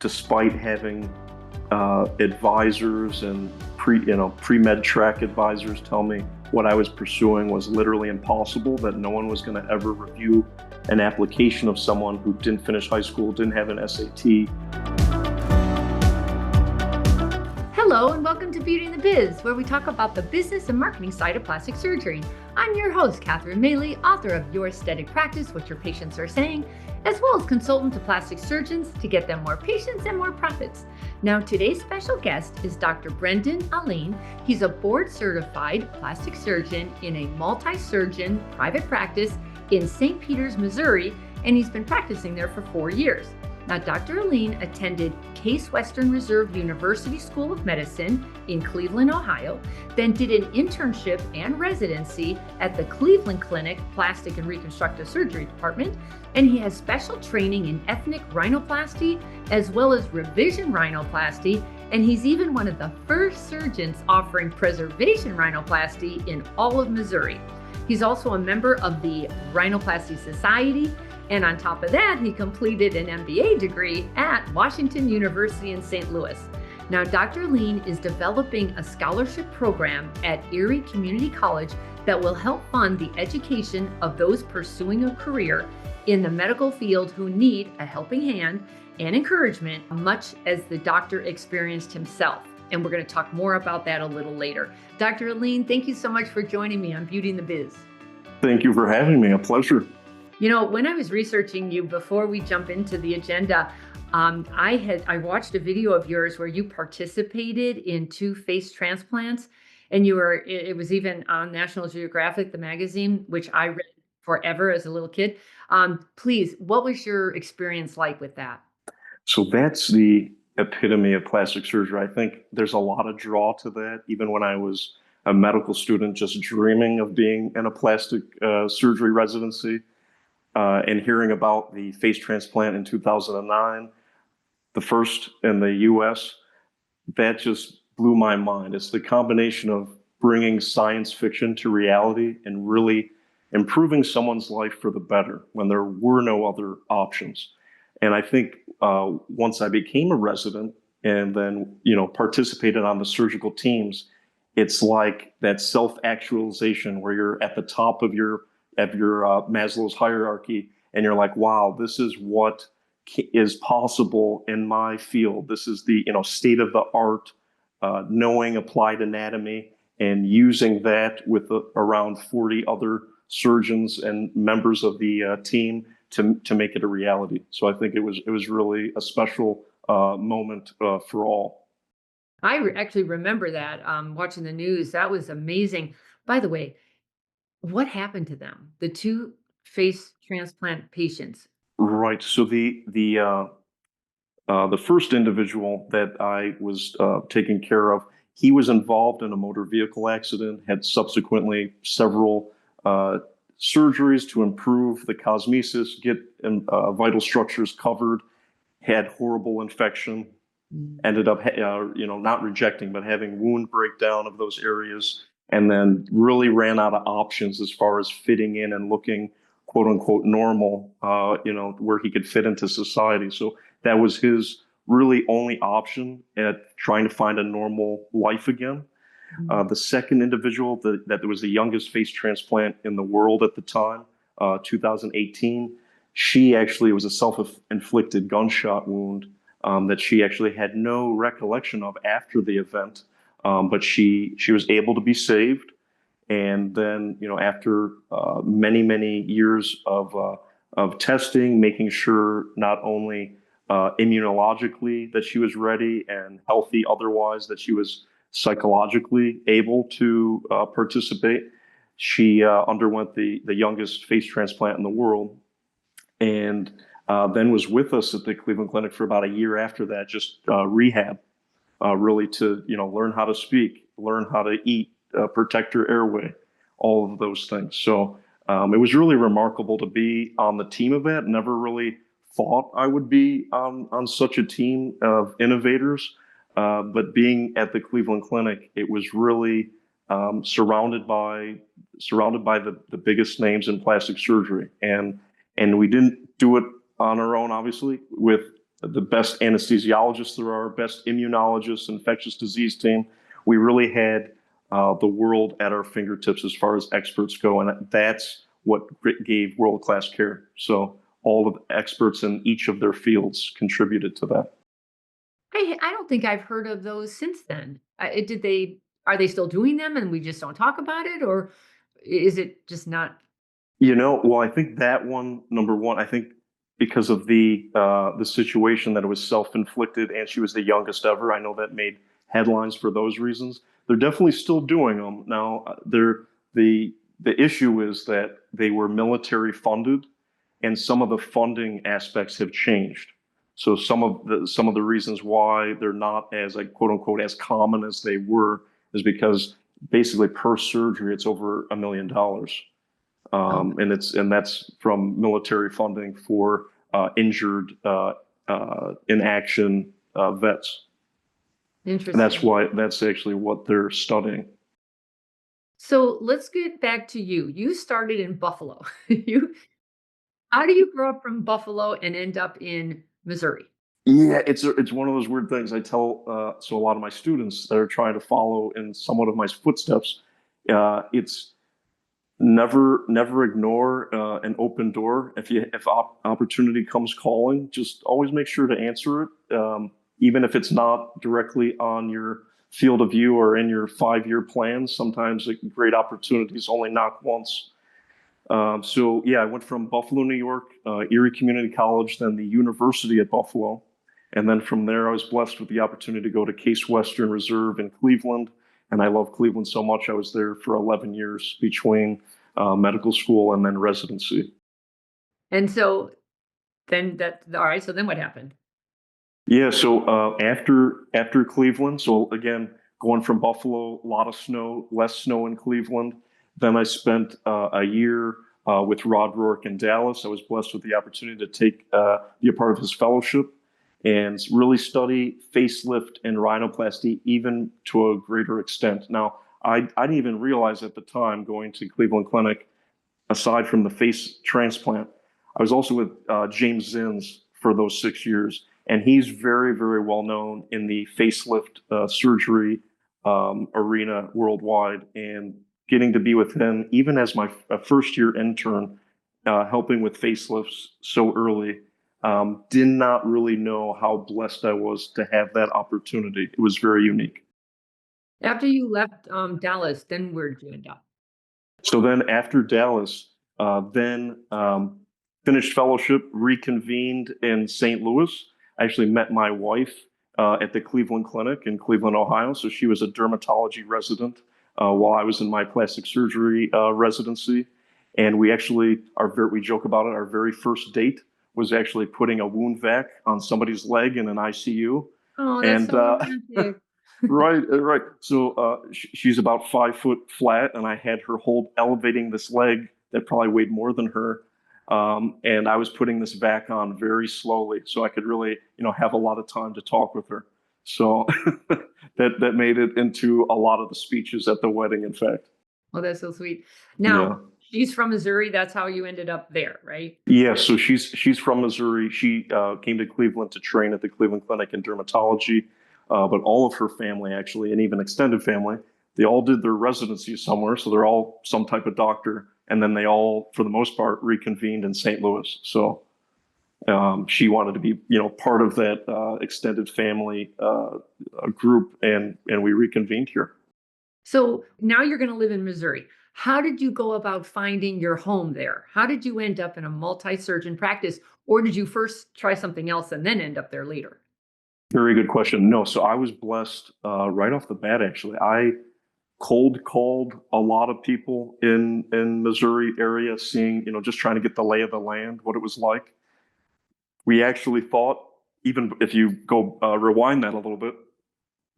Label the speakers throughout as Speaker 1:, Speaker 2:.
Speaker 1: despite having advisors and pre-med track advisors tell me what I was pursuing was literally impossible, that no one was going to ever review an application of someone who didn't finish high school, didn't have an SAT.
Speaker 2: Hello and welcome to Beauty and the Biz, where we talk about the business and marketing side of plastic surgery. I'm your host, Catherine Maley, author of Your Aesthetic Practice, What Your Patients Are Saying, as well as consultant to plastic surgeons to get them more patients and more profits. Now, today's special guest is Dr. Brendan Alleyne. He's a board-certified plastic surgeon in a multi-surgeon private practice in St. Peters, Missouri, and he's been practicing there for 4 years. Now, Dr. Alleyne attended Case Western Reserve University School of Medicine in Cleveland, Ohio, then did an internship and residency at the Cleveland Clinic Plastic and Reconstructive Surgery Department, and he has special training in ethnic rhinoplasty as well as revision rhinoplasty, and he's even one of the first surgeons offering preservation rhinoplasty in all of Missouri. He's also a member of the Rhinoplasty Society, and on top of that, he completed an MBA degree at Washington University in St. Louis. Now, Dr. Alleyne is developing a scholarship program at Erie Community College that will help fund the education of those pursuing a career in the medical field who need a helping hand and encouragement, much as the doctor experienced himself. And we're going to talk more about that a little later. Dr. Alleyne, thank you so much for joining me on Beauty and the Biz.
Speaker 1: Thank you for having me. A pleasure.
Speaker 2: You know, when I was researching you before we jump into the agenda, I watched a video of yours where you participated in 2 face transplants, and it was even on National Geographic, the magazine, which I read forever as a little kid. Please, what was your experience like with that?
Speaker 1: So that's the epitome of plastic surgery. I think there's a lot of draw to that. Even when I was a medical student, just dreaming of being in a plastic surgery residency, and hearing about the face transplant in 2009, the first in the US, that just blew my mind. It's the combination of bringing science fiction to reality and really improving someone's life for the better when there were no other options. And I think once I became a resident and then, participated on the surgical teams, it's like that self-actualization where you're at the top of your Maslow's hierarchy, and you're like, wow, this is what is possible in my field. This is the state of the art, knowing applied anatomy and using that with around 40 other surgeons and members of the team to make it a reality. So I think it was really a special moment for all.
Speaker 2: I actually remember that watching the news. That was amazing. By the way, what happened to them? The 2 face transplant patients?
Speaker 1: Right. So the first individual that I was taking care of, he was involved in a motor vehicle accident, had subsequently several surgeries to improve the cosmesis, get vital structures covered, had horrible infection, ended up, not rejecting, but having wound breakdown of those areas, and then really ran out of options as far as fitting in and looking quote unquote normal, where he could fit into society. So that was his really only option at trying to find a normal life again. The second individual that was the youngest face transplant in the world at the time, 2018, she actually was a self-inflicted gunshot wound that she actually had no recollection of after the event. But she was able to be saved, and then after many years of testing, making sure not only immunologically that she was ready and healthy, otherwise that she was psychologically able to participate, she underwent the youngest face transplant in the world, and then was with us at the Cleveland Clinic for about a year after that, just rehab. Really to learn how to speak, learn how to eat, protect your airway, all of those things. So it was really remarkable to be on the team of that. Never really thought I would be on such a team of innovators, but being at the Cleveland Clinic, it was really surrounded by the biggest names in plastic surgery, and we didn't do it on our own, obviously, with the best anesthesiologists there are, best immunologists, infectious disease team. We really had the world at our fingertips as far as experts go, and that's what gave world-class care. So all of the experts in each of their fields contributed to that.
Speaker 2: I don't think I've heard of those since then. Did they? Are they still doing them, and we just don't talk about it, or is it just not?
Speaker 1: Well, I think that one, number one, I think because of the situation that it was self-inflicted and she was the youngest ever, I know that made headlines for those reasons. They're definitely still doing them now. The issue is that they were military funded, and some of the funding aspects have changed. So some of the reasons why they're not as, like, quote unquote, as common as they were is because basically per surgery it's over $1 million.
Speaker 2: Oh,
Speaker 1: And that's from military funding for injured in action vets. And
Speaker 2: interesting.
Speaker 1: that's actually what they're studying.
Speaker 2: So let's get back to you. You started in Buffalo. you How do you grow up from Buffalo and end up in Missouri?
Speaker 1: Yeah, it's one of those weird things I tell so a lot of my students that are trying to follow in somewhat of my footsteps. It's never ignore an open door. If opportunity comes calling, just always make sure to answer it, even if it's not directly on your field of view or in your 5-year plan. Sometimes great opportunities only knock once. So yeah, I went from Buffalo, New York, Erie Community College, then the University at Buffalo, and then from there I was blessed with the opportunity to go to Case Western Reserve in Cleveland. And I love Cleveland so much. I was there for 11 years between medical school and then residency.
Speaker 2: And so then that all right, so then what happened?
Speaker 1: Yeah, so after Cleveland, so again, going from Buffalo, a lot of snow, less snow in Cleveland. Then I spent a year with Rod Rourke in Dallas. I was blessed with the opportunity to be a part of his fellowship and really study facelift and rhinoplasty, even to a greater extent. Now, I didn't even realize at the time going to Cleveland Clinic, aside from the face transplant, I was also with James Zins for those 6 years, and he's very, very well known in the facelift surgery arena worldwide. And getting to be with him, even as my first year intern, helping with facelifts so early, did not really know how blessed I was to have that opportunity. It was very unique.
Speaker 2: After you left Dallas, then where did you end up?
Speaker 1: So then after Dallas, then finished fellowship, reconvened in St. Louis. I actually met my wife at the Cleveland Clinic in Cleveland, Ohio. So she was a dermatology resident while I was in my plastic surgery residency. And we actually we joke about it. Our very first date was actually putting a wound vac on somebody's leg in an ICU.
Speaker 2: Oh, that's
Speaker 1: And
Speaker 2: so romantic.
Speaker 1: right, right. So she's about 5 foot flat, and I had her elevating this leg that probably weighed more than her. And I was putting this vac on very slowly, so I could really, have a lot of time to talk with her. So that made it into a lot of the speeches at the wedding. In fact,
Speaker 2: Oh, that's so sweet.
Speaker 1: yeah,
Speaker 2: Now, she's from Missouri. That's how you ended up there, right?
Speaker 1: yeah. So she's from Missouri. She came to Cleveland to train at the Cleveland Clinic in dermatology. But all of her family, actually, and even extended family, they all did their residency somewhere. So they're all some type of doctor. And then they all, for the most part, reconvened in St. Louis. So she wanted to be, part of that extended family group, and we reconvened here.
Speaker 2: So now you're going to live in Missouri. How did you go about finding your home there? How did you end up in a multi-surgeon practice, or did you first try something else and then end up there later?
Speaker 1: Very good question. No, so I was blessed right off the bat. Actually, I cold called a lot of people in Missouri area, seeing, just trying to get the lay of the land, what it was like. We actually thought, even if you go rewind that a little bit,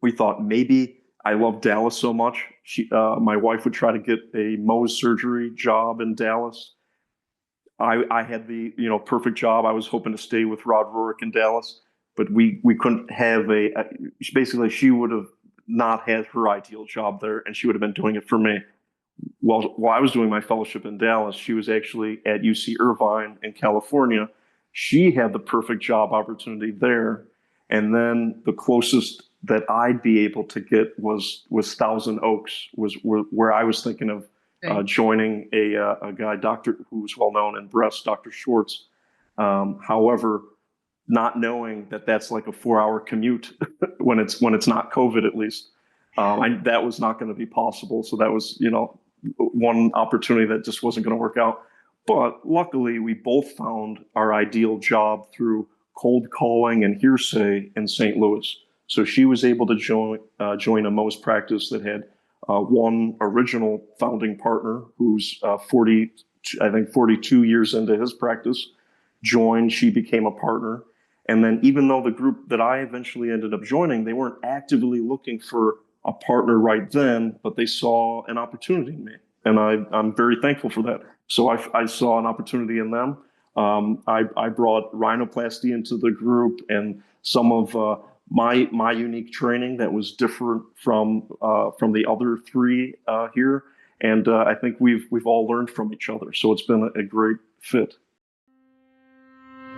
Speaker 1: we thought maybe I love Dallas so much. My wife would try to get a Mohs surgery job in Dallas. I had the perfect job. I was hoping to stay with Rod Rourke in Dallas, but we couldn't have basically she would have not had her ideal job there, and she would have been doing it for me. While I was doing my fellowship in Dallas, she was actually at UC Irvine in California, She had the perfect job opportunity there. And then the closest that I'd be able to get was Thousand Oaks, was where I was thinking of joining a guy, doctor who's well known in breast, Dr. Schwartz. However, not knowing that that's like a 4-hour commute when it's not COVID, at least, that was not going to be possible. So that was, one opportunity that just wasn't going to work out. But luckily, we both found our ideal job through cold calling and hearsay in St. Louis. So she was able to join a Mohs practice that had one original founding partner who's 42 years into his practice, joined. She became a partner. And then even though the group that I eventually ended up joining, they weren't actively looking for a partner right then, but they saw an opportunity in me. And I'm very thankful for that. So I saw an opportunity in them. I brought rhinoplasty into the group and some of my unique training that was different from the other three here. And I think we've all learned from each other. So it's been a great fit.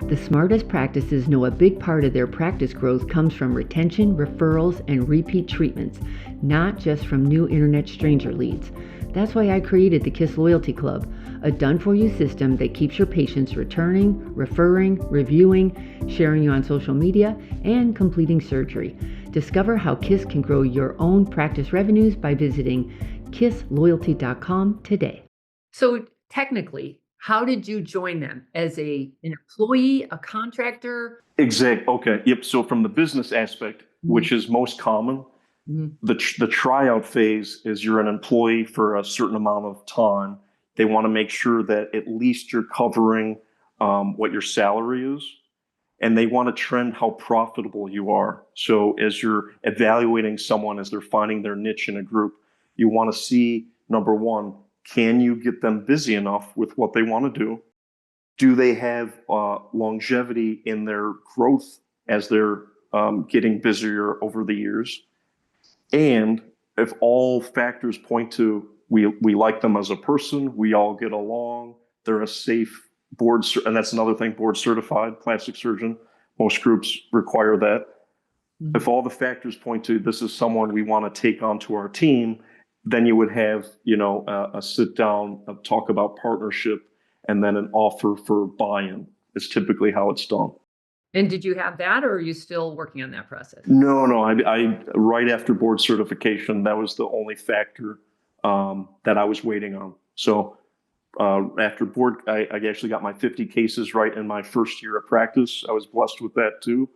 Speaker 2: The smartest practices know a big part of their practice growth comes from retention, referrals, and repeat treatments, not just from new internet stranger leads. That's why I created the KISS Loyalty Club, a done-for-you system that keeps your patients returning, referring, reviewing, sharing you on social media, and completing surgery. Discover how KISS can grow your own practice revenues by visiting kissloyalty.com today. So technically, how did you join them? As an employee, a contractor?
Speaker 1: Exactly. Okay. Yep. So from the business aspect, which is most common, the tryout phase is you're an employee for a certain amount of time. They want to make sure that at least you're covering what your salary is, and they want to trend how profitable you are. So as you're evaluating someone, as they're finding their niche in a group, you want to see, number one, can you get them busy enough with what they want to do? Do they have longevity in their growth as they're getting busier over the years? And if all factors point to we like them as a person, we all get along, they're a safe and that's another thing, board certified plastic surgeon. Most groups require that. If all the factors point to this is someone we want to take onto our team, then you would have, a sit down, a talk about partnership, and then an offer for buy-in. Is typically how it's done.
Speaker 2: And did you have that, or are you still working on that process?
Speaker 1: No. I right after board certification, that was the only factor that I was waiting on. So after board, I actually got my 50 cases right in my first year of practice. I was blessed with that too.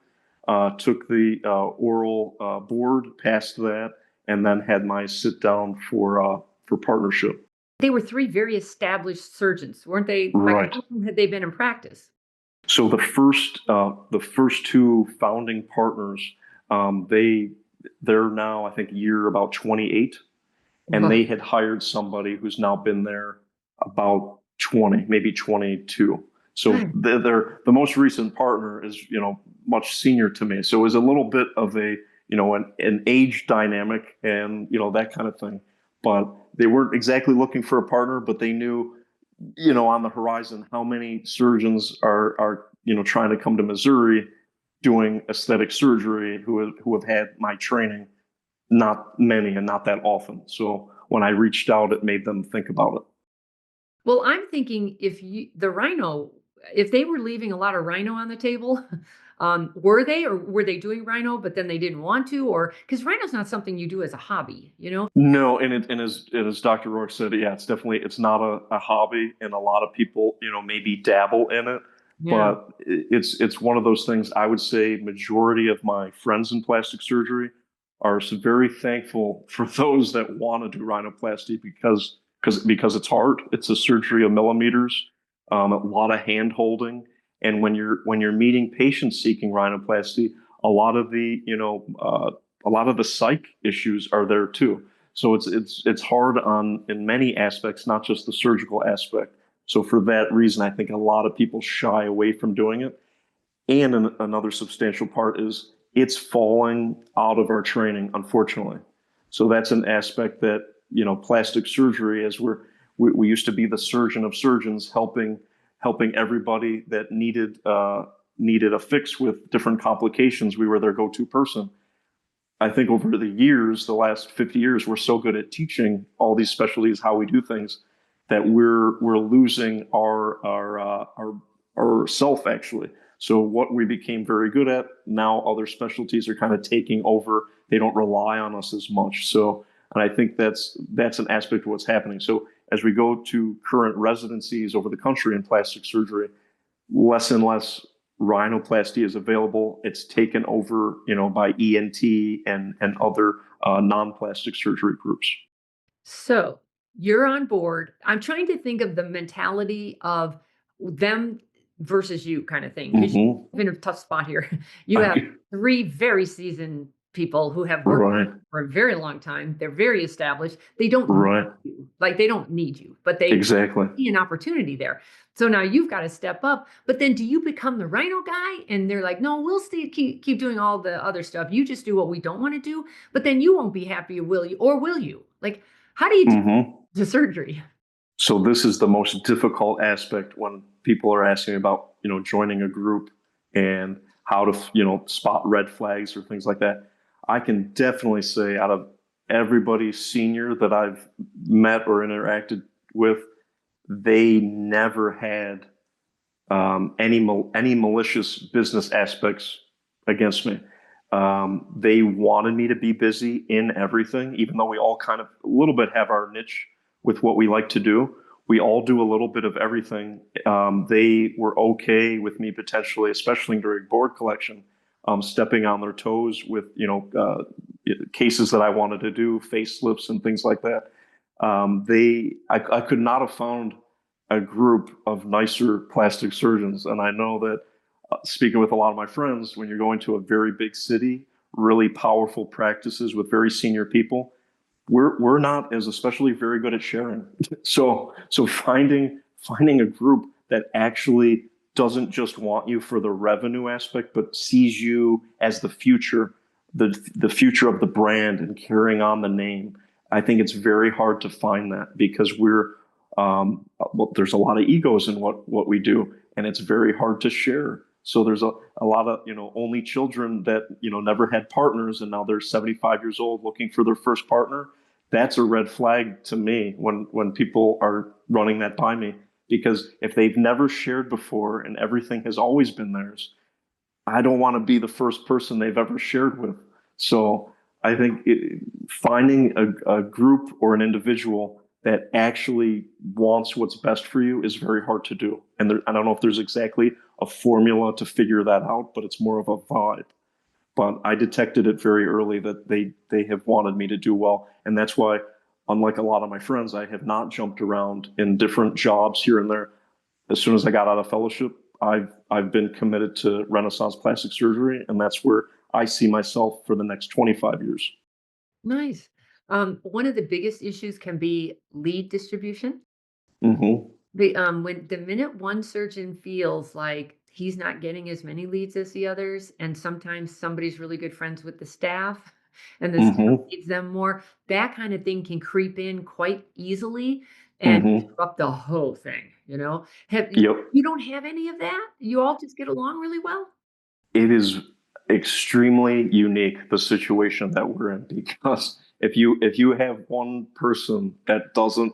Speaker 1: Took the oral board, passed that, and then had my sit down for partnership.
Speaker 2: They were three very established surgeons, weren't they?
Speaker 1: Right.
Speaker 2: How long had they been in practice?
Speaker 1: So the first two founding partners, they're now, I think, year about 28, and they had hired somebody who's now been there about 20, maybe 22. So the most recent partner is, much senior to me. So it was a little bit of a, an age dynamic and, that kind of thing. But they weren't exactly looking for a partner, but they knew, on the horizon, how many surgeons are trying to come to Missouri doing aesthetic surgery who have had my training. Not many and not that often. So when I reached out, it made them think about it.
Speaker 2: Well, I'm thinking if they were leaving a lot of rhino on the table, were they doing rhino, but then they didn't want to, or because rhino's not something you do as a hobby,
Speaker 1: No, and as Dr. Rourke said, yeah, it's not a hobby, and a lot of people, maybe dabble in it, but it's one of those things. I would say majority of my friends in plastic surgery are very thankful for those that want to do rhinoplasty because it's hard. It's a surgery of millimeters, a lot of hand holding. And when you're meeting patients seeking rhinoplasty, a lot of the psych issues are there too. So it's hard in many aspects, not just the surgical aspect. So for that reason, I think a lot of people shy away from doing it. And another substantial part is it's falling out of our training, unfortunately. So that's an aspect that, plastic surgery, as we used to be the surgeon of surgeons, helping helping everybody that needed a fix with different complications. We were their go-to person. I think over the years, the last 50 years, we're so good at teaching all these specialties how we do things that we're losing our self actually. So what we became very good at, now other specialties are kind of taking over. They don't rely on us as much. So, and I think that's an aspect of what's happening. So as we go to current residencies over the country in plastic surgery, less and less rhinoplasty is available. It's taken over, by ENT and other non-plastic surgery groups.
Speaker 2: So you're on board. I'm trying to think of the mentality of them versus you kind of thing, because
Speaker 1: Hmm.
Speaker 2: you're in a tough spot here. You have three very seasoned people who have worked
Speaker 1: Right,
Speaker 2: for a very long time. They're very established. They don't need
Speaker 1: right,
Speaker 2: you. Like they don't need you, but they
Speaker 1: exactly.
Speaker 2: see an opportunity there. So now you've got to step up. But then do you become the rhino guy? And they're like, no, we'll stay keep doing all the other stuff. You just do what we don't want to do, but then you won't be happy, will you? Or will you? Like, how do you do
Speaker 1: Hmm.
Speaker 2: the surgery?
Speaker 1: So this is the most difficult aspect when people are asking about, joining a group and how to, spot red flags or things like that. I can definitely say out of everybody senior that I've met or interacted with, they never had any malicious business aspects against me. They wanted me to be busy in everything, even though we all kind of a little bit have our niche with what we like to do. We all do a little bit of everything. They were okay with me potentially, especially during board collection, stepping on their toes with cases that I wanted to do, facelifts and things like that. I could not have found a group of nicer plastic surgeons. And I know that speaking with a lot of my friends, when you're going to a very big city, really powerful practices with very senior people, we're not as especially very good at sharing. So finding a group that actually doesn't just want you for the revenue aspect, but sees you as the future of the brand and carrying on the name. I think it's very hard to find that because there's a lot of egos in what we do, and it's very hard to share. So there's a lot of only children that never had partners, and now they're 75 years old looking for their first partner. That's a red flag to me when people are running that by me, because if they've never shared before and everything has always been theirs, I don't want to be the first person they've ever shared with. So I think finding a group or an individual that actually wants what's best for you is very hard to do. And I don't know if there's exactly a formula to figure that out, but it's more of a vibe. But I detected it very early that they have wanted me to do well. And that's why, unlike a lot of my friends, I have not jumped around in different jobs here and there. As soon as I got out of fellowship, I've been committed to Renaissance plastic surgery, and that's where I see myself for the next 25 years.
Speaker 2: Nice. One of the biggest issues can be lead distribution.
Speaker 1: Hmm.
Speaker 2: When the minute one surgeon feels like he's not getting as many leads as the others, and sometimes somebody's really good friends with the staff and the staff
Speaker 1: Hmm.
Speaker 2: needs them more, that kind of thing can creep in quite easily and
Speaker 1: Hmm.
Speaker 2: disrupt the whole thing, Have
Speaker 1: Yep.
Speaker 2: you don't have any of that? You all just get along really well?
Speaker 1: It is extremely unique, the situation that we're in, because if you have one person that doesn't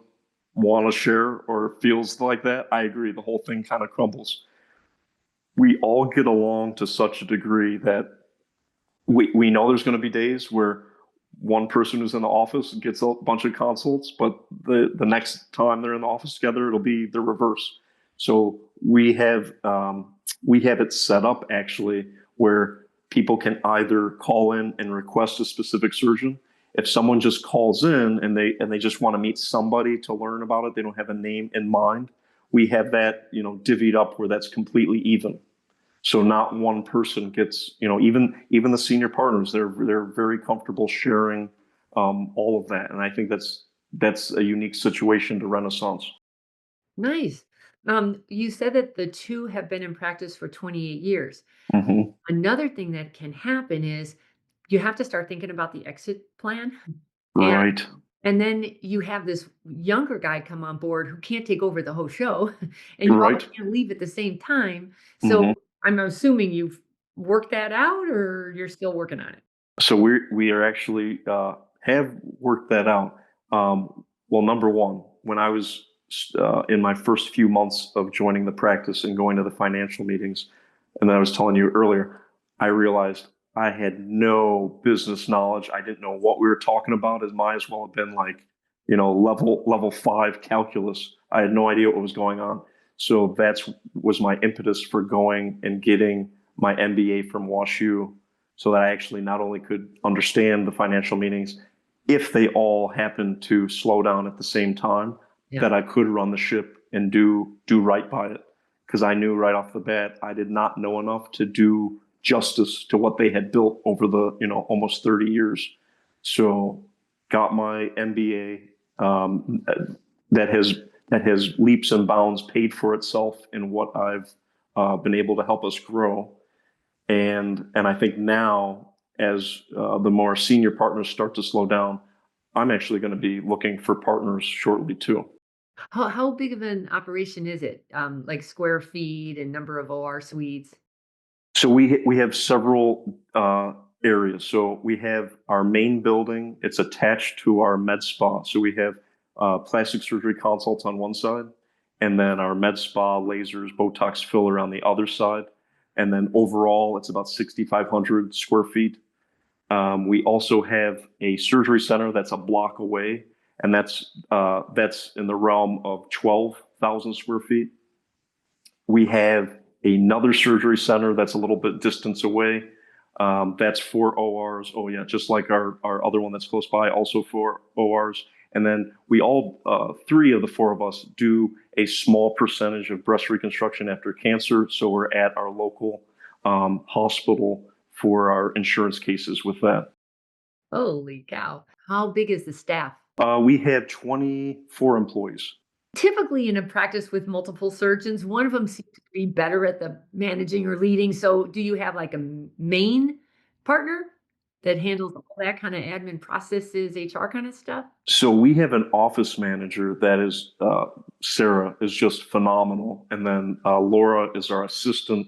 Speaker 1: want to share or feels like that, I agree, the whole thing kind of crumbles. We all get along to such a degree that we know there's going to be days where one person who's in the office gets a bunch of consults, but the next time they're in the office together, it'll be the reverse. So we have it set up actually where people can either call in and request a specific surgeon. If someone just calls in and they just want to meet somebody to learn about it, they don't have a name in mind. We have that divvied up where that's completely even. So not one person gets, even the senior partners, they're very comfortable sharing all of that, and I think that's a unique situation to Renaissance.
Speaker 2: Nice. You said that the two have been in practice for 28 years.
Speaker 1: Hmm.
Speaker 2: Another thing that can happen is you have to start thinking about the exit plan. And
Speaker 1: Right.
Speaker 2: And then you have this younger guy come on board who can't take over the whole show, and you all
Speaker 1: Right.
Speaker 2: can't leave at the same time. So
Speaker 1: hmm
Speaker 2: I'm assuming you've worked that out or you're still working on it?
Speaker 1: So we are actually have worked that out. Well, number one, when I was in my first few months of joining the practice and going to the financial meetings, and then I was telling you earlier, I realized I had no business knowledge. I didn't know what we were talking about. It might as well have been like, level five calculus. I had no idea what was going on. So that's was my impetus for going and getting my MBA from WashU, so that I actually not only could understand the financial meetings, if they all happened to slow down at the same time,
Speaker 2: Yeah.
Speaker 1: that I could run the ship and do right by it. Because I knew right off the bat I did not know enough to do justice to what they had built over the almost 30 years. So got my MBA, that has leaps and bounds paid for itself in what I've been able to help us grow. And I think now, as the more senior partners start to slow down, I'm actually going to be looking for partners shortly too.
Speaker 2: How big of an operation is it? Like square feet and number of OR suites?
Speaker 1: So we have several areas. So we have our main building. It's attached to our med spa. So we have plastic surgery consults on one side, and then our med spa, lasers, Botox filler on the other side. And then overall, it's about 6,500 square feet. We also have a surgery center that's a block away, and that's in the realm of 12,000 square feet. We have another surgery center that's a little bit distance away. That's four ORs. Oh yeah, just like our other one that's close by, also four ORs. And then we all, three of the four of us, do a small percentage of breast reconstruction after cancer. So we're at our local hospital for our insurance cases with that.
Speaker 2: Holy cow. How big is the staff?
Speaker 1: We have 24 employees.
Speaker 2: Typically, in a practice with multiple surgeons, one of them seems to be better at the managing or leading. So, do you have like a main partner that handles all that kind of admin processes, HR kind of stuff?
Speaker 1: So we have an office manager that is Sarah is just phenomenal, and then Laura is our assistant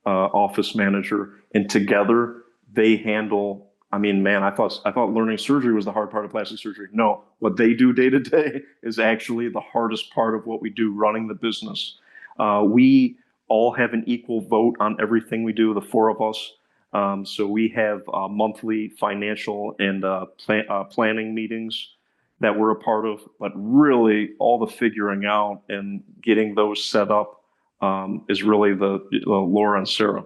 Speaker 1: office manager, and together they handle. I mean, man, I thought learning surgery was the hard part of plastic surgery. No, what they do day to day is actually the hardest part of what we do running the business. We all have an equal vote on everything we do, the four of us. So we have monthly financial and planning meetings that we're a part of, but really all the figuring out and getting those set up is really the Laura and Sarah.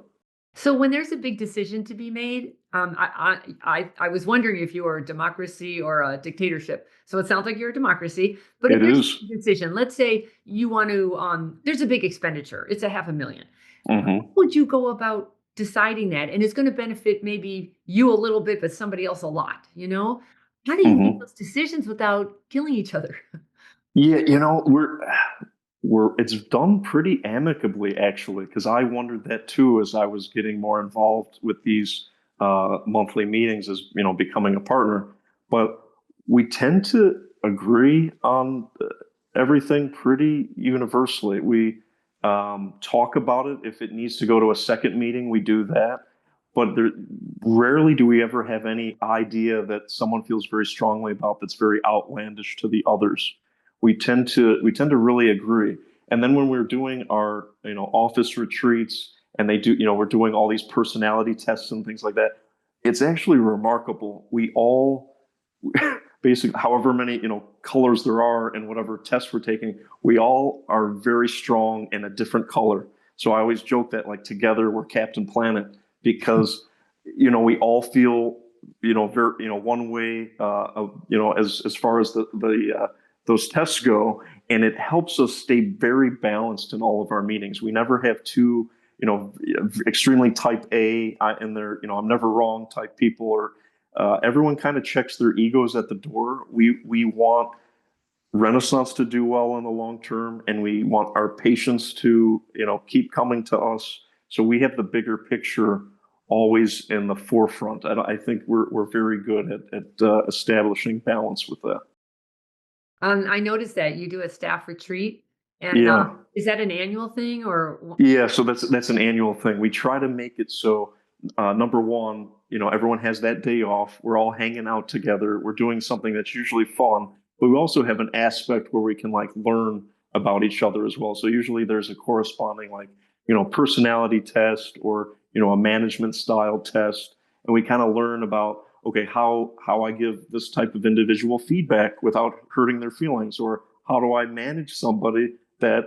Speaker 2: So, when there's a big decision to be made, I was wondering if you were a democracy or a dictatorship. So, it sounds like you're a democracy. But if
Speaker 1: It
Speaker 2: there's
Speaker 1: is.
Speaker 2: a decision, let's say you want to, there's a big expenditure, it's a 500,000. How
Speaker 1: hmm
Speaker 2: would you go about deciding that? And it's going to benefit maybe you a little bit, but somebody else a lot, you know? How do you make
Speaker 1: hmm
Speaker 2: those decisions without killing each other?
Speaker 1: Yeah, we're it's done pretty amicably actually, because I wondered that too as I was getting more involved with these monthly meetings as becoming a partner. But we tend to agree on everything pretty universally. We talk about it. If it needs to go to a second meeting, we do that. But rarely do we ever have any idea that someone feels very strongly about that's very outlandish to the others. We tend to really agree. And then when we're doing our office retreats and they do we're doing all these personality tests and things like that, it's actually remarkable. We all basically however many colors there are and whatever tests we're taking, we all are very strong in a different color. So I always joke that like together we're Captain Planet, because we all feel very one way as far as the those tests go, and it helps us stay very balanced in all of our meetings. We never have two extremely type A and they're I'm never wrong type people, or everyone kind of checks their egos at the door. We want Renaissance to do well in the long term, and we want our patients to keep coming to us. So we have the bigger picture always in the forefront. I think we're very good at establishing balance with that.
Speaker 2: I noticed that you do a staff retreat, and
Speaker 1: Yeah.
Speaker 2: is that an annual thing or?
Speaker 1: Yeah, so that's an annual thing. We try to make it so number one, everyone has that day off. We're all hanging out together. We're doing something that's usually fun, but we also have an aspect where we can like learn about each other as well. So usually there's a corresponding like, personality test or, a management style test. And we kind of learn about, okay, how I give this type of individual feedback without hurting their feelings, or how do I manage somebody that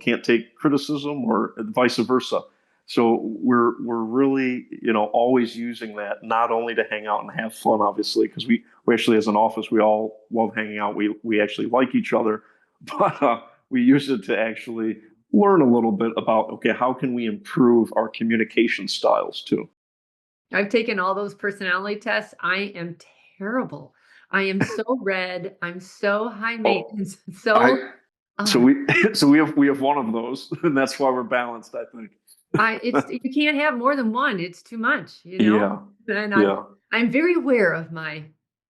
Speaker 1: can't take criticism or vice versa. So we're really always using that not only to hang out and have fun, obviously, because we actually as an office we all love hanging out. We actually like each other, but we use it to actually learn a little bit about okay, how can we improve our communication styles too.
Speaker 2: I've taken all those personality tests. I am terrible. I am so red. I'm so high
Speaker 1: Oh,
Speaker 2: maintenance.
Speaker 1: I
Speaker 2: So,
Speaker 1: so
Speaker 2: uh,
Speaker 1: we so we have one of those, and that's why we're balanced, I think.
Speaker 2: it's you can't have more than one. It's too much, you know.
Speaker 1: Yeah,
Speaker 2: And
Speaker 1: yeah,
Speaker 2: I'm very aware of my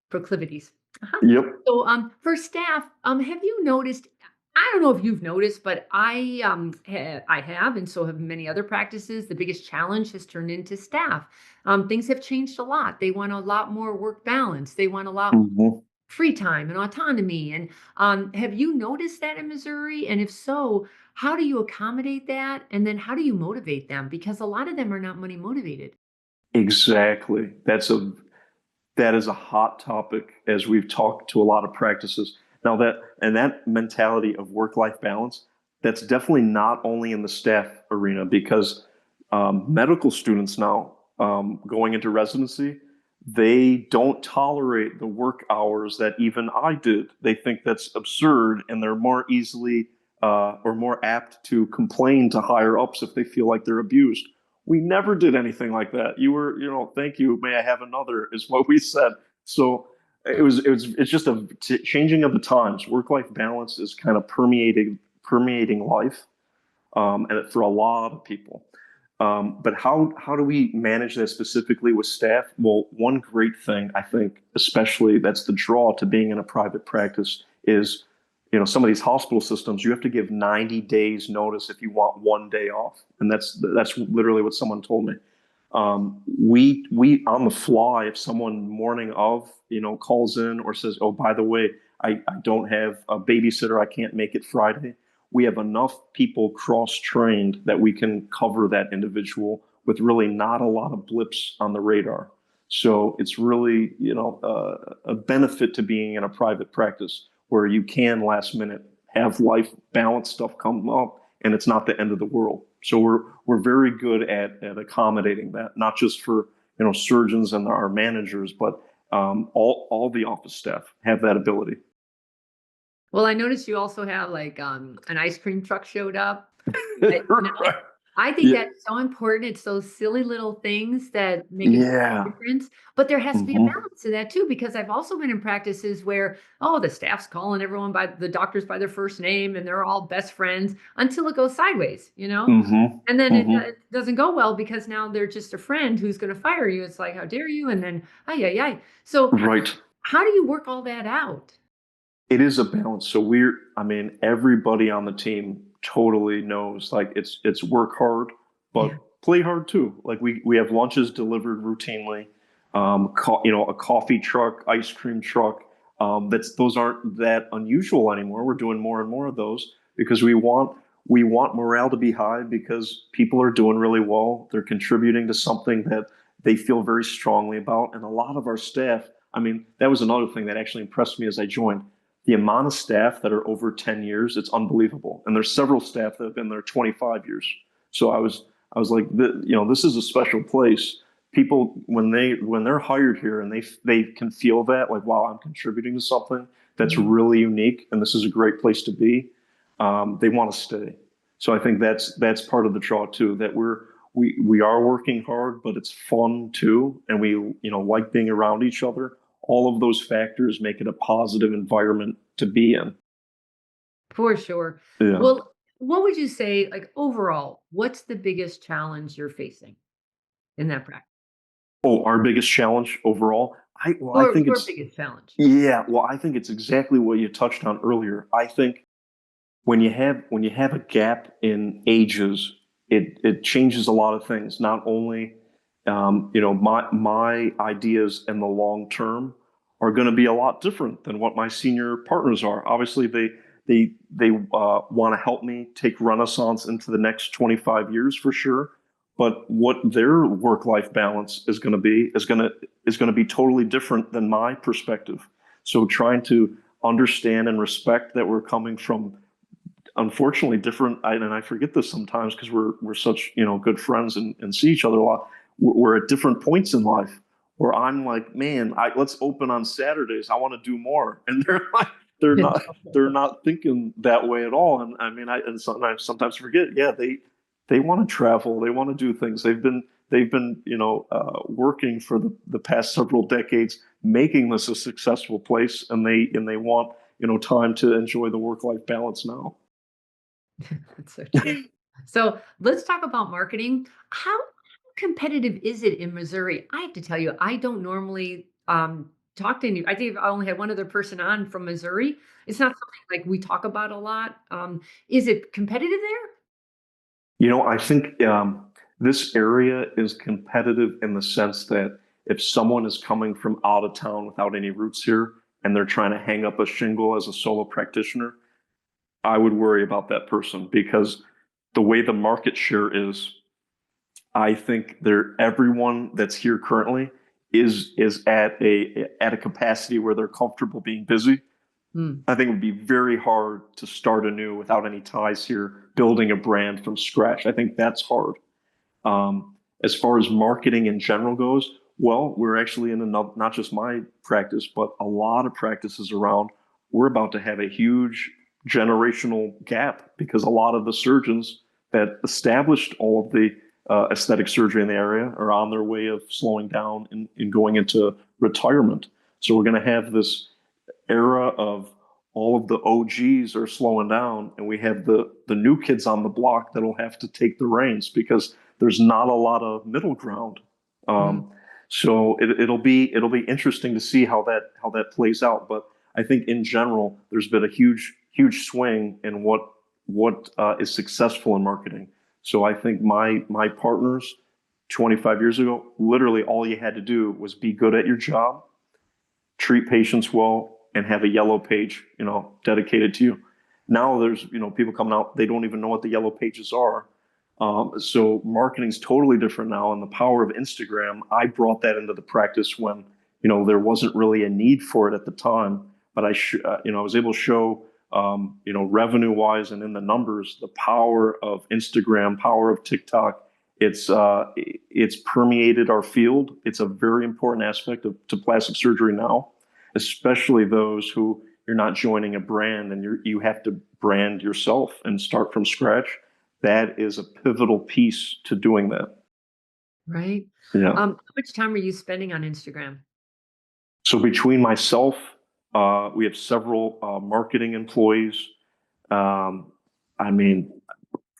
Speaker 2: proclivities. Uh-huh.
Speaker 1: yep.
Speaker 2: So, for staff, have you noticed? I don't know if you've noticed, but I have, and so have many other practices. The biggest challenge has turned into staff. Things have changed a lot. They want a lot more work balance. They want a lot
Speaker 1: Mhm.
Speaker 2: free time and autonomy. And have you noticed that in Missouri? And if so, how do you accommodate that? And then how do you motivate them? Because a lot of them are not money motivated.
Speaker 1: Exactly. That is a hot topic as we've talked to a lot of practices. Now that mentality of work-life balance, that's definitely not only in the staff arena because medical students now going into residency, they don't tolerate the work hours that even I did. They think that's absurd, and they're more easily or more apt to complain to higher ups if they feel like they're abused. We never did anything like that. You were, thank you. May I have another? Is what we said. So it's just a changing of the times. Work life balance is kind of permeating life, and for a lot of people. But how do we manage that specifically with staff? Well, one great thing I think, especially that's the draw to being in a private practice, is some of these hospital systems you have to give 90 days notice if you want one day off, and that's literally what someone told me. We on the fly, if someone morning of calls in or says, oh, by the way, I don't have a babysitter, I can't make it Friday, we have enough people cross-trained that we can cover that individual with really not a lot of blips on the radar. So it's really, a benefit to being in a private practice where you can last minute have life balance stuff come up and it's not the end of the world. So we're very good at accommodating that, not just for surgeons and our managers, but all the office staff have that ability.
Speaker 2: Well, I noticed you also have like an ice cream truck showed up. And
Speaker 1: Right.
Speaker 2: I think
Speaker 1: Yeah.
Speaker 2: that's so important. It's those silly little things that make a huge
Speaker 1: Yeah.
Speaker 2: difference. But there has to be a
Speaker 1: Hmm.
Speaker 2: balance to that too, because I've also been in practices where, oh, the staff's calling everyone by the doctors by their first name and they're all best friends until it goes sideways, you know?
Speaker 1: Hmm.
Speaker 2: And then
Speaker 1: Hmm.
Speaker 2: it doesn't go well because now they're just a friend who's going to fire you. It's like, how dare you? And then, ay, ay, ay. So,
Speaker 1: Right.
Speaker 2: how do you work all that out?
Speaker 1: It is a balance. So I mean, everybody on the team totally knows like it's work hard, but
Speaker 2: Yeah.
Speaker 1: play hard too. Like we have lunches delivered routinely, a coffee truck, ice cream truck. Those aren't that unusual anymore. We're doing more and more of those because we want morale to be high because people are doing really well. They're contributing to something that they feel very strongly about, and a lot of our staff. I mean, that was another thing that actually impressed me as I joined the amount of staff that are over 10 years, it's unbelievable. And there's several staff that have been there 25 years. So I was like, this is a special place. People, when they're hired here and they can feel that, like, wow, I'm contributing to something that's
Speaker 2: Mhm.
Speaker 1: really unique and this is a great place to be, they want to stay. So I think that's part of the draw too, that we are working hard, but it's fun too. And we, like being around each other. All of those factors make it a positive environment to be in.
Speaker 2: For sure.
Speaker 1: Yeah.
Speaker 2: Well, what would you say, like overall, what's the biggest challenge you're facing in that practice?
Speaker 1: Oh, our biggest challenge overall, I think
Speaker 2: Your
Speaker 1: it's,
Speaker 2: biggest challenge?
Speaker 1: yeah, well, I think it's exactly what you touched on earlier. I think when you have a gap in ages, it changes a lot of things. Not only, my ideas in the long term are going to be a lot different than what my senior partners are. Obviously, they want to help me take Renaissance into the next 25 years for sure. But what their work-life balance is going to be totally different than my perspective. So trying to understand and respect that we're coming from unfortunately different. And I forget this sometimes because we're such good friends and see each other a lot. We're at different points in life where I'm like, man, let's open on Saturdays. I want to do more, and they're like, they're not thinking that way at all. And I mean, I sometimes forget. Yeah, they want to travel. They want to do things. They've been working for the past several decades, making this a successful place, and they want time to enjoy the work life balance now.
Speaker 2: That's so true. So let's talk about marketing. How competitive is it in Missouri? I have to tell you, I don't normally talk to any. I think I only had one other person on from Missouri. It's not something like we talk about a lot. Is it competitive there?
Speaker 1: I think this area is competitive in the sense that if someone is coming from out of town without any roots here and they're trying to hang up a shingle as a solo practitioner, I would worry about that person because the way the market share is, I think everyone that's here currently is at a capacity where they're comfortable being busy.
Speaker 2: Hmm.
Speaker 1: I think it would be very hard to start anew without any ties here, building a brand from scratch. I think that's hard. As far as marketing in general goes, well, we're actually in another, not just my practice, but a lot of practices around. We're about to have a huge generational gap because a lot of the surgeons that established all of the aesthetic surgery in the area are on their way of slowing down and going into retirement. So we're going to have this era of all of the OGs are slowing down, and we have the new kids on the block that'll have to take the reins because there's not a lot of middle ground.
Speaker 2: Hmm.
Speaker 1: So it'll be interesting to see how that plays out. But I think in general, there's been a huge swing in what is successful in marketing. So I think my partners 25 years ago, literally all you had to do was be good at your job, treat patients well, and have a yellow page, dedicated to you. Now there's, people coming out, they don't even know what the yellow pages are. So marketing's totally different now. And the power of Instagram, I brought that into the practice when, there wasn't really a need for it at the time. But I was able to show, revenue wise and in the numbers, the power of Instagram, power of TikTok. It's permeated our field. It's a very important aspect to plastic surgery now, especially those who you're not joining a brand and you have to brand yourself and start from scratch. That is a pivotal piece to doing that.
Speaker 2: Right.
Speaker 1: Yeah.
Speaker 2: How much time are you spending on Instagram?
Speaker 1: So between myself, we have several marketing employees. Um, I mean,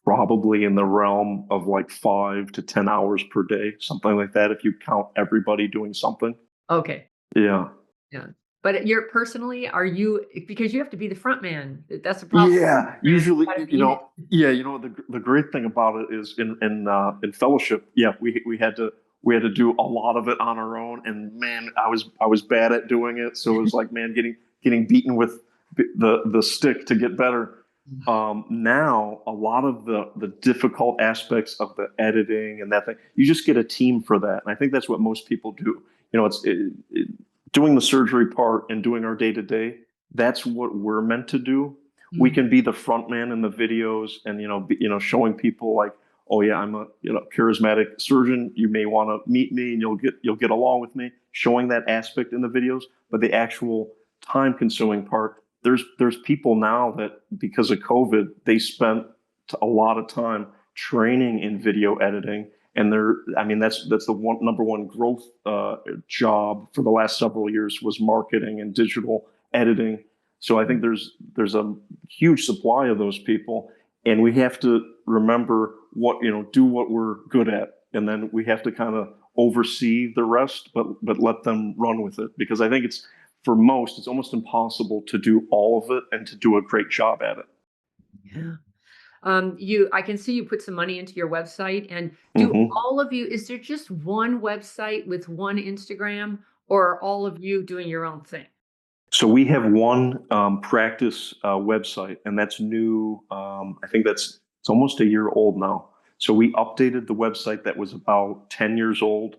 Speaker 1: probably in the realm of like 5 to 10 hours per day, something like that, if you count everybody doing something.
Speaker 2: Okay.
Speaker 1: Yeah.
Speaker 2: Yeah. But you're personally, are you, because you have to be the front man. That's the problem with
Speaker 1: Yeah,
Speaker 2: Instagram. You
Speaker 1: usually,
Speaker 2: gotta be in it.
Speaker 1: yeah, the great thing about it is in fellowship, yeah, we had to do a lot of it on our own, and man, I was bad at doing it, so it was like, man, getting beaten with the stick to get better. Now a lot of the difficult aspects of the editing and that thing, you just get a team for that, and I think that's what most people do. Doing the surgery part and doing our day to day, that's what we're meant to do. We
Speaker 2: Mm.
Speaker 1: can be the front man in the videos and showing people like, oh yeah, I'm a charismatic surgeon. You may want to meet me and you'll get along with me. Showing that aspect in the videos, but the actual time consuming part, there's people now that because of COVID, they spent a lot of time training in video editing, and I mean, that's the number one growth job for the last several years was marketing and digital editing. So I think there's a huge supply of those people, and we have to remember do what we're good at, and then we have to kind of oversee the rest, but let them run with it, because I think for most, it's almost impossible to do all of it and to do a great job at it.
Speaker 2: Yeah. I can see you put some money into your website, and do
Speaker 1: Hmm.
Speaker 2: all of you, is there just one website with one Instagram, or are all of you doing your own thing?
Speaker 1: So we have one practice website, and that's new. I think it's almost a year old now. So we updated the website that was about 10 years old,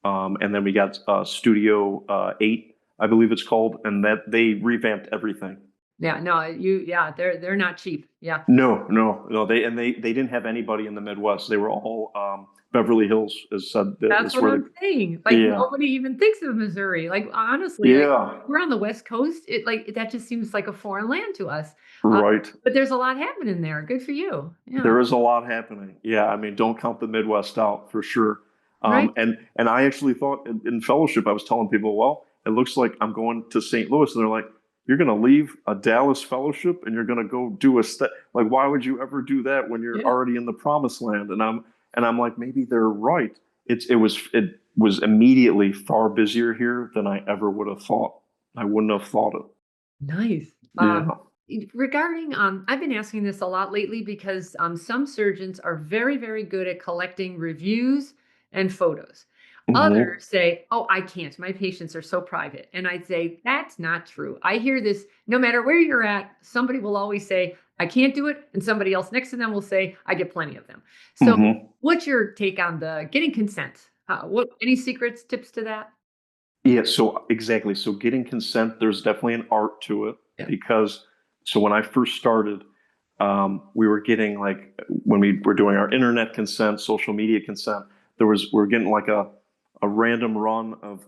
Speaker 1: and then we got Studio 8, I believe it's called, and that they revamped everything.
Speaker 2: Yeah, no, they're not cheap. Yeah.
Speaker 1: No. They didn't have anybody in the Midwest. They were all Beverly Hills, as said.
Speaker 2: That's
Speaker 1: That's
Speaker 2: what
Speaker 1: where
Speaker 2: I'm saying. Like,
Speaker 1: yeah,
Speaker 2: nobody even thinks of Missouri. Like, honestly, like,
Speaker 1: yeah,
Speaker 2: we're on the West Coast. That just seems like a foreign land to us. Uh,
Speaker 1: right.
Speaker 2: but there's a lot happening there. Good for you. Yeah.
Speaker 1: There is a lot happening. Yeah, I mean, don't count the Midwest out for sure.
Speaker 2: Right?
Speaker 1: And I actually thought in fellowship, I was telling people, well, it looks like I'm going to St. Louis, and they're like, you're going to leave a Dallas fellowship and you're going to go do like, why would you ever do that when you're
Speaker 2: Yeah.
Speaker 1: already in the promised land? And I'm like, maybe they're right. It was immediately far busier here than I ever would have thought. I wouldn't have thought it.
Speaker 2: Nice.
Speaker 1: Yeah.
Speaker 2: Regarding, I've been asking this a lot lately because some surgeons are very, very good at collecting reviews and photos.
Speaker 1: Hmm.
Speaker 2: Others say, "Oh, I can't. My patients are so private." And I'd say, that's not true. I hear this no matter where you're at, somebody will always say, "I can't do it." And somebody else next to them will say, "I get plenty of them." So,
Speaker 1: Hmm.
Speaker 2: what's your take on the getting consent? Any secrets, tips to that?
Speaker 1: Yeah, so exactly. So getting consent, there's definitely an art to it,
Speaker 2: Yeah.
Speaker 1: because so when I first started, we were getting, like, when we were doing our internet consent, social media consent, we were getting like a random run of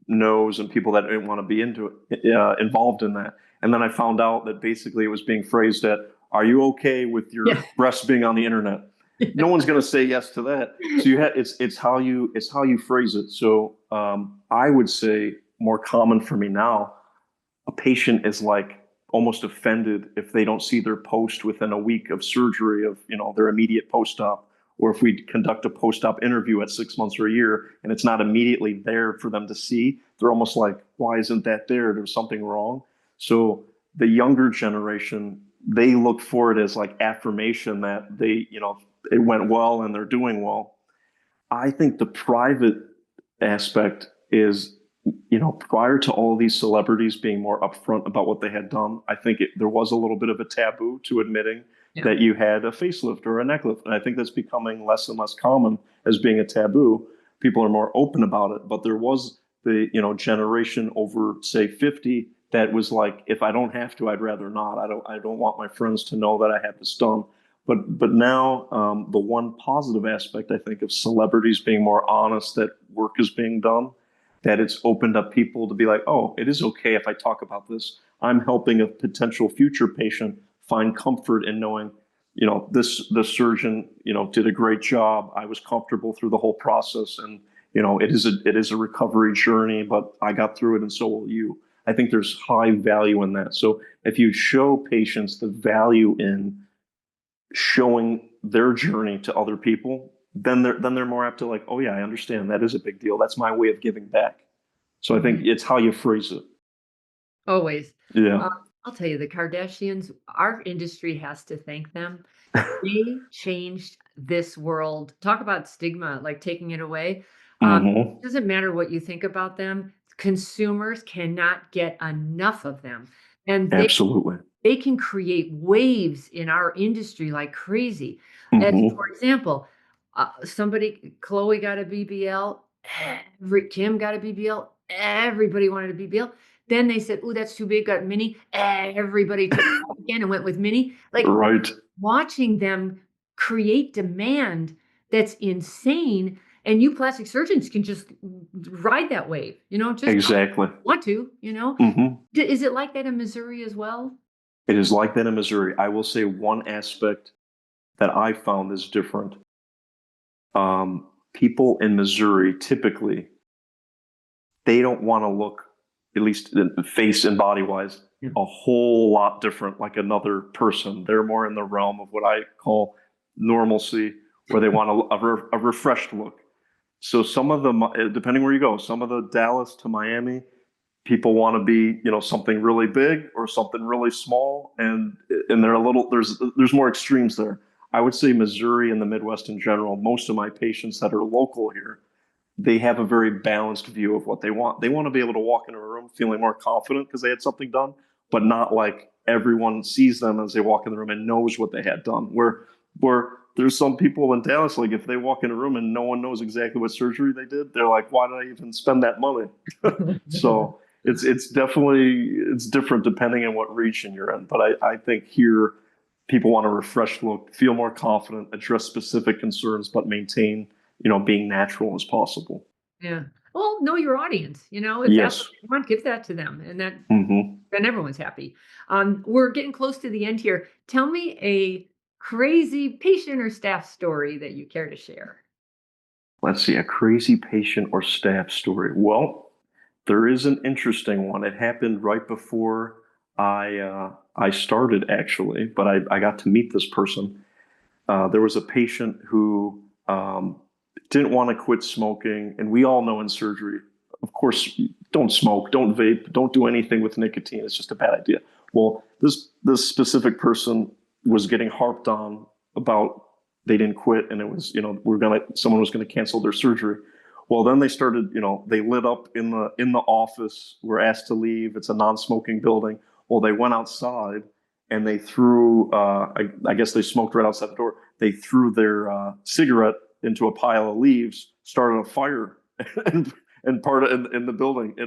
Speaker 1: no's and people that didn't want to be involved in that. And then I found out that basically it was being phrased at, "Are you okay with
Speaker 2: Yeah.
Speaker 1: your breasts being on the internet?" No one's going to say yes to that. So it's how you phrase it. So I would say, more common for me now, a patient is like almost offended if they don't see their post within a week of surgery, of their immediate post-op, or if we conduct a post-op interview at 6 months or a year and it's not immediately there for them to see. They're almost like, why isn't that there? There's something wrong. So the younger generation, they look for it as like affirmation that it went well and they're doing well. I think the private aspect is, prior to all these celebrities being more upfront about what they had done, I think there was a little bit of a taboo to admitting
Speaker 2: Yeah.
Speaker 1: that you had a facelift or a neck lift. And I think that's becoming less and less common as being a taboo. People are more open about it. But there was the, generation over, say, 50 that was like, if I don't have to, I'd rather not. I don't want my friends to know that I had this done. But now, the one positive aspect, I think, of celebrities being more honest that work is being done, that it's opened up people to be like, oh, it is okay if I talk about this. I'm helping a potential future patient find comfort in knowing, the surgeon, did a great job. I was comfortable through the whole process, and it is a recovery journey, but I got through it, and so will you. I think there's high value in that. So if you show patients the value in showing their journey to other people, then they're more apt to, like, oh yeah, I understand, that is a big deal. That's my way of giving back. So I think
Speaker 2: Mhm.
Speaker 1: it's how you phrase it.
Speaker 2: Always.
Speaker 1: Yeah.
Speaker 2: Uh, I'll tell you, the Kardashians, our industry has to thank them. They changed this world. Talk about stigma, like taking it away.
Speaker 1: Hmm.
Speaker 2: Doesn't matter what you think about them, consumers cannot get enough of them. And
Speaker 1: Absolutely.
Speaker 2: they can create waves in our industry like crazy. As for
Speaker 1: Hmm.
Speaker 2: example, Chloe got a BBL, Kim got a BBL, everybody wanted a BBL. Then they said, "Ooh, that's too big, got mini." Everybody took it off again and went with mini. Like,
Speaker 1: Right.
Speaker 2: watching them create demand that's insane, and you plastic surgeons can just ride that wave, just
Speaker 1: Exactly.
Speaker 2: want to.
Speaker 1: Hmm.
Speaker 2: Is it like that in Missouri as well?
Speaker 1: It is like that in Missouri. I will say one aspect that I found is different. People in Missouri typically, they don't want to look, at least face and body wise,
Speaker 2: Yeah.
Speaker 1: a whole lot different like another person. They're more in the realm of what I call normalcy, where they want a refreshed look. So some of the, depending where you go, some of the Dallas to Miami, people want to be, something really big or something really small, and they're a little there's more extremes there. I would say Missouri and the Midwest in general, most of my patients that are local here, they have a very balanced view of what they want. They want to be able to walk in a room feeling more confident because they had something done, but not like everyone sees them as they walk in the room and knows what they had done. Where there's some people in Dallas, like if they walk in a room and no one knows exactly what surgery they did, they're like, why did I even spend that money? So it's definitely it's different depending on what region you're in. But I think here people want a refreshed look, feel more confident, address specific concerns, but maintain, being natural as possible.
Speaker 2: Yeah. Well, know your audience. If that's what
Speaker 1: Yes.
Speaker 2: they want, give that to them, and
Speaker 1: Hmm.
Speaker 2: then everyone's happy. We're getting close to the end here. Tell me a crazy patient or staff story that you care to share.
Speaker 1: Let's see, a crazy patient or staff story. Well, there is an interesting one. It happened right before I started actually, but I got to meet this person. There was a patient who didn't want to quit smoking, and we all know in surgery, of course, don't smoke, don't vape, don't do anything with nicotine. It's just a bad idea. Well, this specific person was getting harped on about they didn't quit, and it was someone was gonna cancel their surgery. Well, then they started, they lit up in the office. We're asked to leave. It's a non-smoking building. Well, they went outside and they threw. I guess they smoked right outside the door. They threw their cigarette into a pile of leaves, started a fire, and part of in the building,
Speaker 2: Oh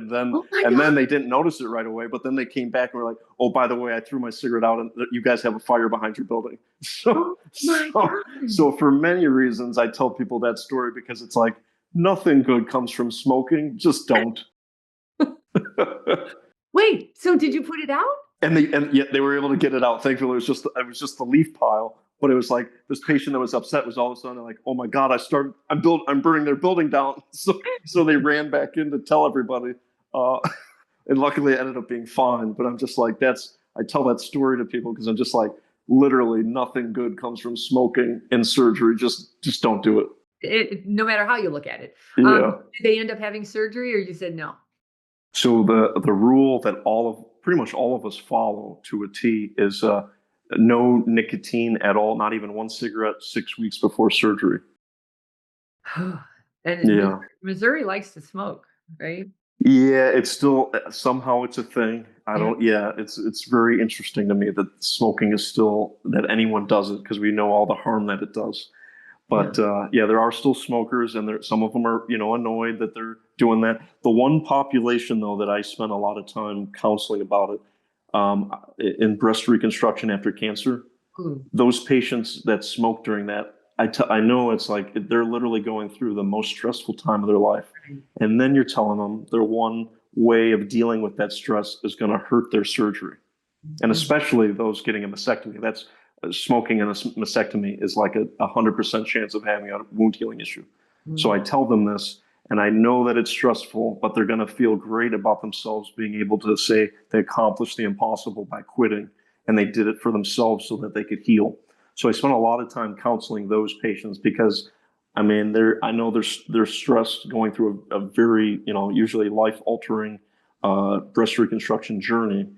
Speaker 2: my
Speaker 1: and
Speaker 2: God.
Speaker 1: then they didn't notice it right away. But then they came back and were like, "Oh, by the way, I threw my cigarette out, and you guys have a fire behind your building." So,
Speaker 2: Oh my
Speaker 1: so
Speaker 2: God.
Speaker 1: for many reasons, I tell people that story because it's like nothing good comes from smoking. Just don't.
Speaker 2: Wait, so did you put it out?
Speaker 1: And yet they were able to get it out. Thankfully, it was just the leaf pile. But it was like this patient that was upset was all of a sudden like, oh my god, I'm burning their building down. So they ran back in to tell everybody, uh, and luckily it ended up being fine. But I'm just like I tell that story to people because I'm just like literally nothing good comes from smoking in surgery. Just don't do it.
Speaker 2: No matter how you look at it.
Speaker 1: Yeah.
Speaker 2: Did they end up having surgery or you said no?
Speaker 1: So the rule that pretty much all of us follow to a T is no nicotine at all, not even one cigarette 6 weeks before surgery.
Speaker 2: And
Speaker 1: Yeah.
Speaker 2: Missouri likes to smoke, right?
Speaker 1: Yeah, it's still somehow it's a thing. I
Speaker 2: Yeah.
Speaker 1: don't, yeah, it's very interesting to me that smoking is still that anyone does it because we know all the harm that it does.
Speaker 2: Yeah.
Speaker 1: But yeah, there are still smokers, and some of them are, annoyed that they're doing that. The one population, though, that I spent a lot of time counseling about it, in breast reconstruction after cancer,
Speaker 2: Ooh.
Speaker 1: those patients that smoke during that, I know it's like they're literally going through the most stressful time of their life.
Speaker 2: Right.
Speaker 1: And then you're telling them their one way of dealing with that stress is going to hurt their surgery. And
Speaker 2: Mhm.
Speaker 1: especially those getting a mastectomy. That's smoking and a mastectomy is like a 100% chance of having a wound healing issue. So I
Speaker 2: Mhm.
Speaker 1: tell them this, and I know that it's stressful, but they're going to feel great about themselves being able to say they accomplished the impossible by quitting, and they did it for themselves so that they could heal. So I spent a lot of time counseling those patients because, I mean, I know they're stressed going through a very, usually life altering breast reconstruction journey,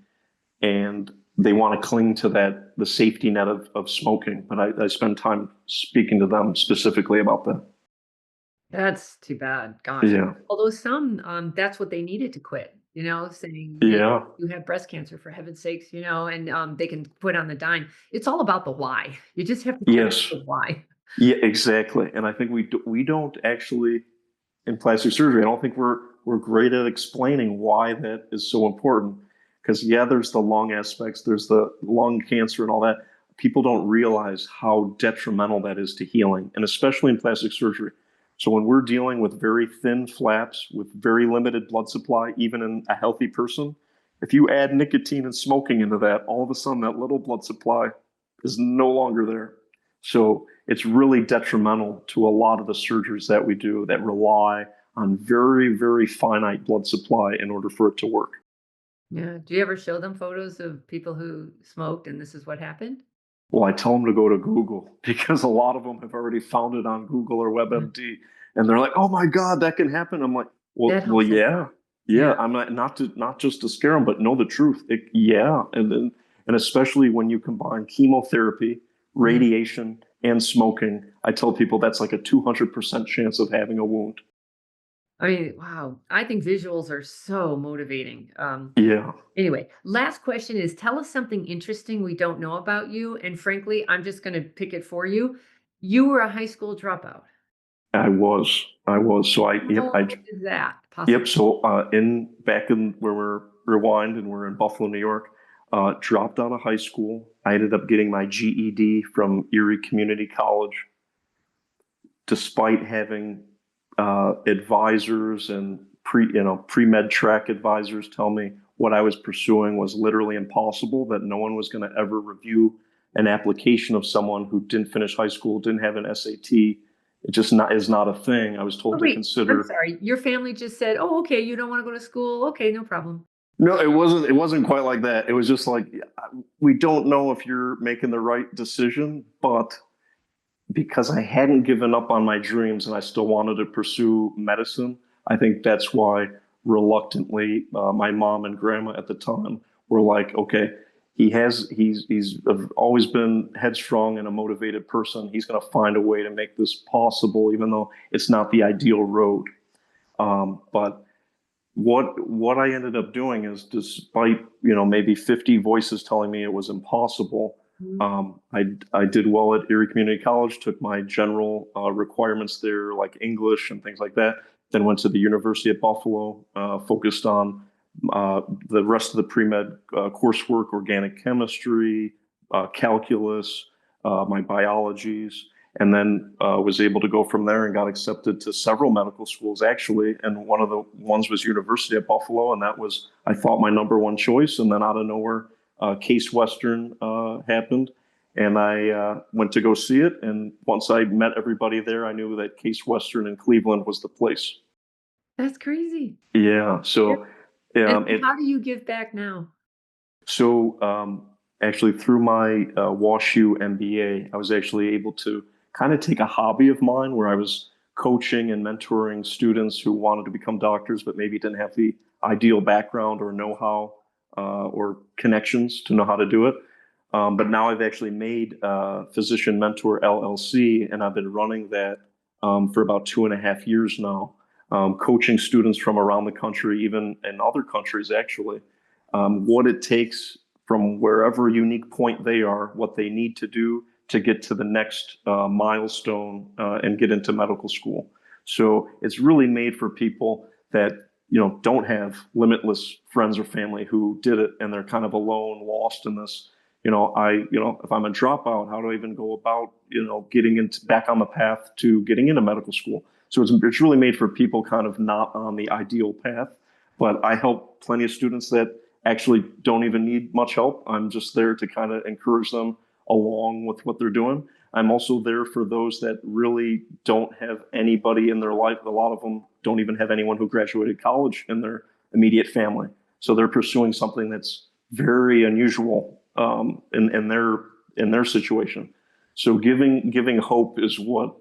Speaker 1: and they want to cling to the safety net of smoking. But I spend time speaking to them specifically about that.
Speaker 2: That's too bad. Gosh.
Speaker 1: Yeah.
Speaker 2: Although some, that's what they needed to quit, saying, hey,
Speaker 1: Yeah.
Speaker 2: you have breast cancer for heaven's sakes, and they can quit on the dime. It's all about the why. You just have to get
Speaker 1: Yes.
Speaker 2: the why.
Speaker 1: Yeah, exactly. And I think we don't actually in plastic surgery. I don't think we're great at explaining why that is so important. Because yeah, there's the lung aspects, there's the lung cancer and all that. People don't realize how detrimental that is to healing, and especially in plastic surgery. So when we're dealing with very thin flaps with very limited blood supply, even in a healthy person, if you add nicotine and smoking into that, all of a sudden that little blood supply is no longer there. So it's really detrimental to a lot of the surgeries that we do that rely on very, very finite blood supply in order for it to work.
Speaker 2: Yeah. Do you ever show them photos of people who smoked and this is what happened?
Speaker 1: Well, I tell them to go to Google because a lot of them have already found it on Google or
Speaker 2: Yeah.
Speaker 1: WebMD. And they're like, oh my God, that can happen. I'm like,
Speaker 2: That
Speaker 1: well,
Speaker 2: helps a
Speaker 1: yeah,
Speaker 2: lot.
Speaker 1: yeah.
Speaker 2: Yeah.
Speaker 1: I'm not just to scare them, but know the truth. Yeah. And especially when you combine chemotherapy,
Speaker 2: Mhm.
Speaker 1: radiation, and smoking, I tell people that's like a 200% chance of having a wound.
Speaker 2: I mean, wow. I think visuals are so motivating.
Speaker 1: Yeah,
Speaker 2: Anyway, last question is tell us something interesting we don't know about you. And frankly, I'm just going to pick it for you. You were a high school dropout.
Speaker 1: I was. So
Speaker 2: How is that
Speaker 1: yep.
Speaker 2: possible?
Speaker 1: So in back in where we're rewind and we're in Buffalo, New York, dropped out of high school. I ended up getting my GED from Erie Community College, despite having advisors and pre-med track advisors tell me what I was pursuing was literally impossible, that no one was going to ever review an application of someone who didn't finish high school, didn't have an SAT. It just not is not a thing. I was
Speaker 2: Oh,
Speaker 1: told to
Speaker 2: wait, I'm
Speaker 1: consider.
Speaker 2: sorry. Your family just said, oh, okay, you don't want to go to school. Okay, no problem.
Speaker 1: No, it wasn't. It wasn't quite like that. It was just like, we don't know if you're making the right decision, but because I hadn't given up on my dreams and I still wanted to pursue medicine, I think that's why reluctantly my mom and grandma at the time were like, okay, he's always been headstrong and a motivated person. He's going to find a way to make this possible, even though it's not the ideal road. But what I ended up doing is, despite maybe 50 voices telling me it was impossible,
Speaker 2: Mhm.
Speaker 1: I did well at Erie Community College, took my general requirements there, like English and things like that. Then went to the University of Buffalo, focused on the rest of the pre-med coursework, organic chemistry, calculus, my biologies, and then was able to go from there and got accepted to several medical schools, actually. And one of the ones was University of Buffalo, and that was, I thought, my number one choice. And then out of nowhere, Case Western happened, and I went to go see it. And once I met everybody there, I knew that Case Western in Cleveland was the place.
Speaker 2: That's crazy.
Speaker 1: Yeah.
Speaker 2: Yeah.
Speaker 1: So
Speaker 2: And
Speaker 1: it
Speaker 2: how do you give back now?
Speaker 1: So actually, through my WashU MBA, I was actually able to kind of take a hobby of mine where I was coaching and mentoring students who wanted to become doctors, but maybe didn't have the ideal background or know-how or connections to know how to do it. But now I've actually made Physician Mentor LLC, and I've been running that for about 2.5 years now, coaching students from around the country, even in other countries, actually, what it takes from wherever unique point they are, what they need to do to get to the next milestone and get into medical school. So it's really made for people that don't have limitless friends or family who did it, and they're kind of alone, lost in this. If I'm a dropout, how do I even go about getting into back on the path to getting into medical school? So it's really made for people kind of not on the ideal path. But I help plenty of students that actually don't even need much help. I'm just there to kind of encourage them along with what they're doing. I'm also there for those that really don't have anybody in their life. A lot of them don't even have anyone who graduated college in their immediate family. So they're pursuing something that's very unusual in their situation. So giving hope is what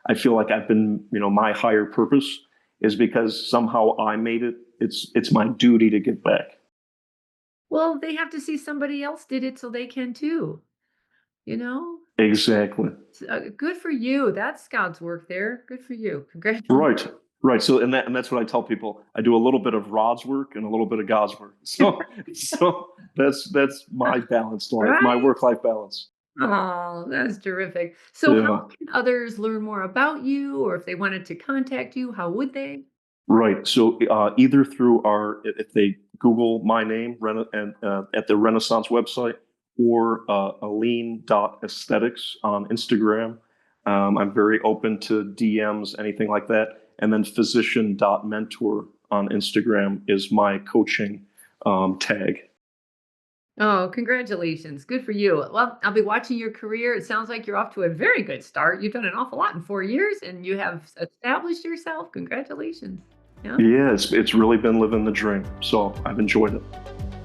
Speaker 1: I feel like I've been, my higher purpose is because somehow I made it. It's my duty to give back.
Speaker 2: Well, they have to see somebody else did it so they can too, you know?
Speaker 1: Exactly.
Speaker 2: Good for you. That's God's work there. Good for you. Congratulations.
Speaker 1: Right. Right. So and that's what I tell people. I do a little bit of Rod's work and a little bit of God's work. So that's my balanced life, my
Speaker 2: Right?
Speaker 1: work-life balance.
Speaker 2: Oh, that's terrific. So how
Speaker 1: Yeah.
Speaker 2: can others learn more about you, or if they wanted to contact you, how would they?
Speaker 1: Right. So either through if they Google my name, and at the Renaissance website, or Alleyne.aesthetics on Instagram. I'm very open to DMs, anything like that. And then physician.mentor on Instagram is my coaching tag.
Speaker 2: Oh, congratulations. Good for you. Well, I'll be watching your career. It sounds like you're off to a very good start. You've done an awful lot in 4 years and you have established yourself. Congratulations. Yeah.
Speaker 1: Yeah, it's really been living the dream. So I've enjoyed it.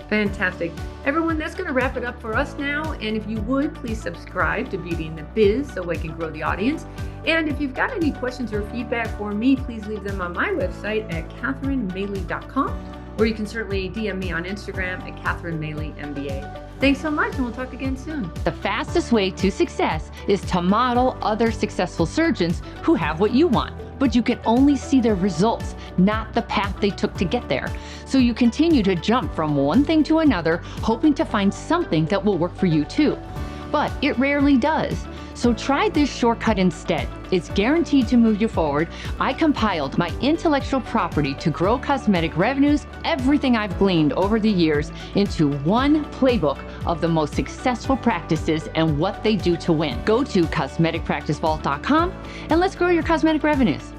Speaker 2: Fantastic. Everyone, that's going to wrap it up for us now. And if you would, please subscribe to Beauty and the Biz so we can grow the audience. And if you've got any questions or feedback for me, please leave them on my website at catherinemaley.com, or you can certainly DM me on Instagram at catherinemaley.mba. Thanks so much, and we'll talk again soon. The fastest way to success is to model other successful surgeons who have what you want, but you can only see their results, not the path they took to get there. So you continue to jump from one thing to another, hoping to find something that will work for you too. But it rarely does. So try this shortcut instead. It's guaranteed to move you forward. I compiled my intellectual property to grow cosmetic revenues, everything I've gleaned over the years, into one playbook of the most successful practices and what they do to win. Go to cosmeticpracticevault.com and let's grow your cosmetic revenues.